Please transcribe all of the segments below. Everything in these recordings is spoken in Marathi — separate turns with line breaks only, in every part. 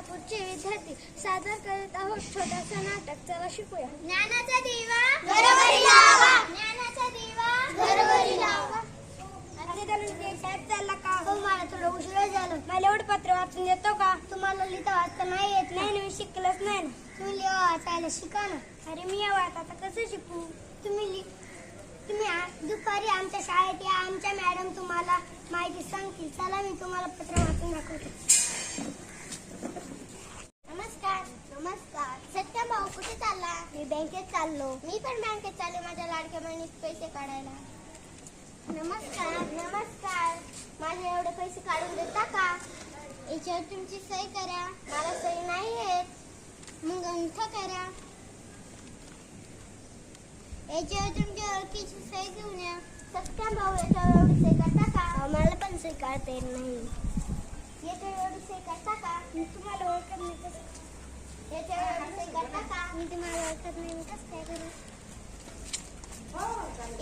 सोलापूरचे विद्यार्थी सादर करीत आहोत छोटासा नाटक. चला शिकूया.
ज्ञानाचा दिवा घरोघरी लावा, ज्ञानाचा दिवा घरोघरी लावा.
चालला का?
हो, मला थोडं उशिरा झालं.
मला एवढं पत्र वाचून येतो का?
तुम्हाला लिहिता वाचता नाही येत
नाही मी शिकलंच नाही ना.
तुम्ही लिहा वाचायला शिका ना.
अरे मी या वयात आता कसं शिकू?
तुम्ही दुपारी आमच्या शाळेत या, आमच्या मॅडम तुम्हाला माहिती सांगतील. चला मी तुम्हाला पत्र वाचून दाखवते. नमस्कार.
नमस्कार.
सत्या भाऊ कुठे चालला?
मी बँकेत चाललो.
मी पण बँकेत चालले माझ्या लाडक्या बहिणीत पैसे काढायला. नमस्कार.
नमस्कार.
माझे एवढे पैसे काढून देता का? याच्यावर तुमची सही करा. मला सही नाही येत. मग अंगठा करा. याच्यावर तुमच्या ओळखीची सही घेऊन या. सत्या भाऊ याच्यावर एवढी सही करता का?
मला पण सही काढता येत नाही.
याच्यावर एवढी सही करता का?
मी तुम्हाला ओळखत नाही कसं?
याच्यावर एवढी सही करता का?
मी तुम्हाला ओळखत नाही, मी कसं काय करू?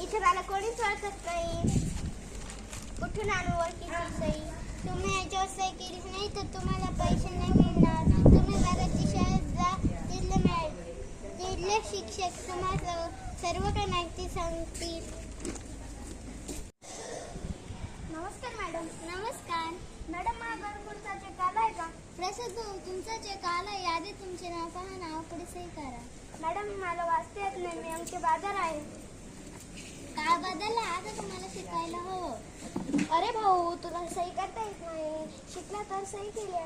इथे मला कोणीच ओळखत नाही. कुठून आणू ओळखीची सही? तुम्ही याच्यावर सही केलीच नाही तर तुम्हाला पैसे नाही मिळणार. तुम्ही बाराची शाळेत जा, तिथले शिक्षक तुम्हाला सर्व काही माहिती सांगतील.
नमस्कार मॅडम.
नमस्कार.
मॅडम माझा घरकुलचा चेक आलाय का?
प्रसाद भाऊ, तुमचा चेक आला. यादी तुमचे नाव पहा, नाव पुढे सही करा.
मॅडम मला वाचता येत नाही, मी आमचे बाजार आहे.
काय बदलला? आता तुम्हाला शिकायला हवं.
अरे भाऊ, तुला सही करता येत नाही. शिकला तर सही केली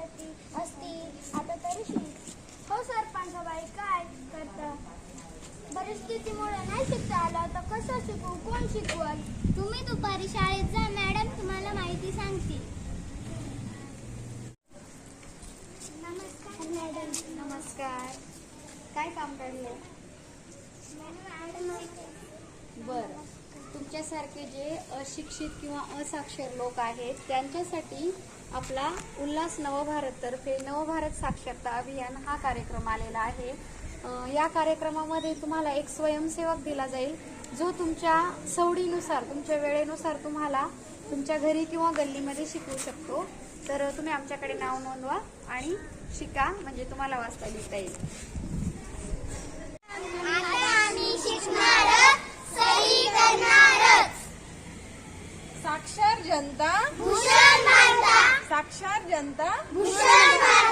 असती. आता तरी शिक. हो सरपंच बाई, काय करता? परिस्थितीमुळे नाही शिकता आलं तर कसं शिकू? कोण शिकवल?
तुम्ही दुपारी शाळेत जा, मॅडम तुम्हाला माहिती सांगतील.
नमस्कार मॅडम.
नमस्कार. काय काम काढलं? बरं, तुमच्यासारखे जे अशिक्षित किंवा असाक्षर लोक आहेत त्यांच्यासाठी आपला उल्हास नवभारततर्फे नवभारत साक्षरता अभियान हा कार्यक्रम आलेला आहे. या कार्यक्रमामध्ये तुम्हाला एक स्वयंसेवक दिला जाईल जो तुमच्या सवडीनुसार, तुमच्या वेळेनुसार तुम्हाला तुमच्या घरी किंवा गल्लीमध्ये शिकवू शकतो. तर तुम्ही आमच्याकडे नाव नोंदवा आणि शिका, म्हणजे तुम्हाला वाचता लिहिता येईल.
आता आम्ही शिकणारच, सही करणारच.
साक्षर जनता
भूषण भारता,
साक्षर जनता
भूषण भारता.